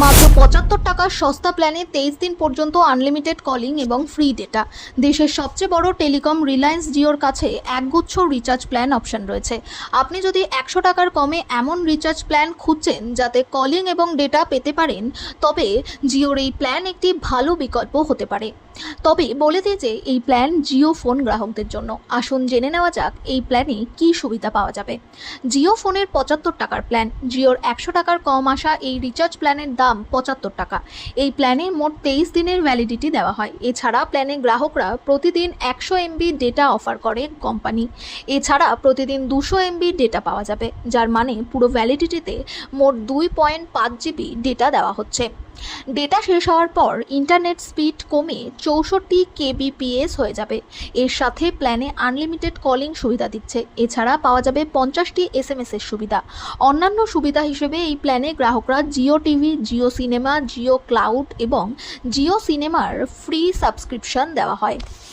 মাত্র ৭৫ টাকার সস্তা প্ল্যানে ২৩ দিন পর্যন্ত আনলিমিটেড কলিং এবং ফ্রি ডেটা। দেশের সবচেয়ে বড় টেলিকম রিলায়েন্স জিওর কাছে একগুচ্ছ রিচার্জ প্ল্যান অপশন রয়েছে। আপনি যদি ১০০ টাকার কমে এমন রিচার্জ প্ল্যান খুঁজছেন যাতে কলিং এবং ডেটা পেতে পারেন, তবে জিওর এই প্ল্যান একটি ভালো বিকল্প হতে পারে। তবে বলে দিই যে এই প্ল্যান জিও ফোন গ্রাহকদের জন্য। আসুন জেনে নেওয়া যাক এই প্ল্যানে কী সুবিধা পাওয়া যাবে। জিও ফোনের ৭৫ টাকার প্ল্যান। জিওর ১০০ টাকার কম আসা এই রিচার্জ প্ল্যানের দাম ৭৫ টাকা। এই প্ল্যানে মোট ২৩ দিনের ভ্যালিডিটি দেওয়া হয়। এছাড়া প্ল্যানে গ্রাহকরা প্রতিদিন ১০০ এমবি ডেটা অফার করে কোম্পানি। এছাড়া প্রতিদিন ২০০ এমবি ডেটা পাওয়া যাবে, যার মানে পুরো ভ্যালিডিটিতে মোট ২.৫ জিবি ডেটা দেওয়া হচ্ছে। ডেটা শেষ হওয়ার পর ইন্টারনেট স্পিড কমে ৬৪ কেবিপিএস হয়ে যাবে। এর সাথে প্ল্যানে আনলিমিটেড কলিং সুবিধা দিচ্ছে। এছাড়া পাওয়া যাবে ৫০টি SMS এর সুবিধা। অন্যান্য সুবিধা হিসেবে এই প্ল্যানে গ্রাহকরা Jio TV, Jio cinema, Jio cloud এবং জিও সিনেমার ফ্রি সাবস্ক্রিপশন দেওয়া হয়।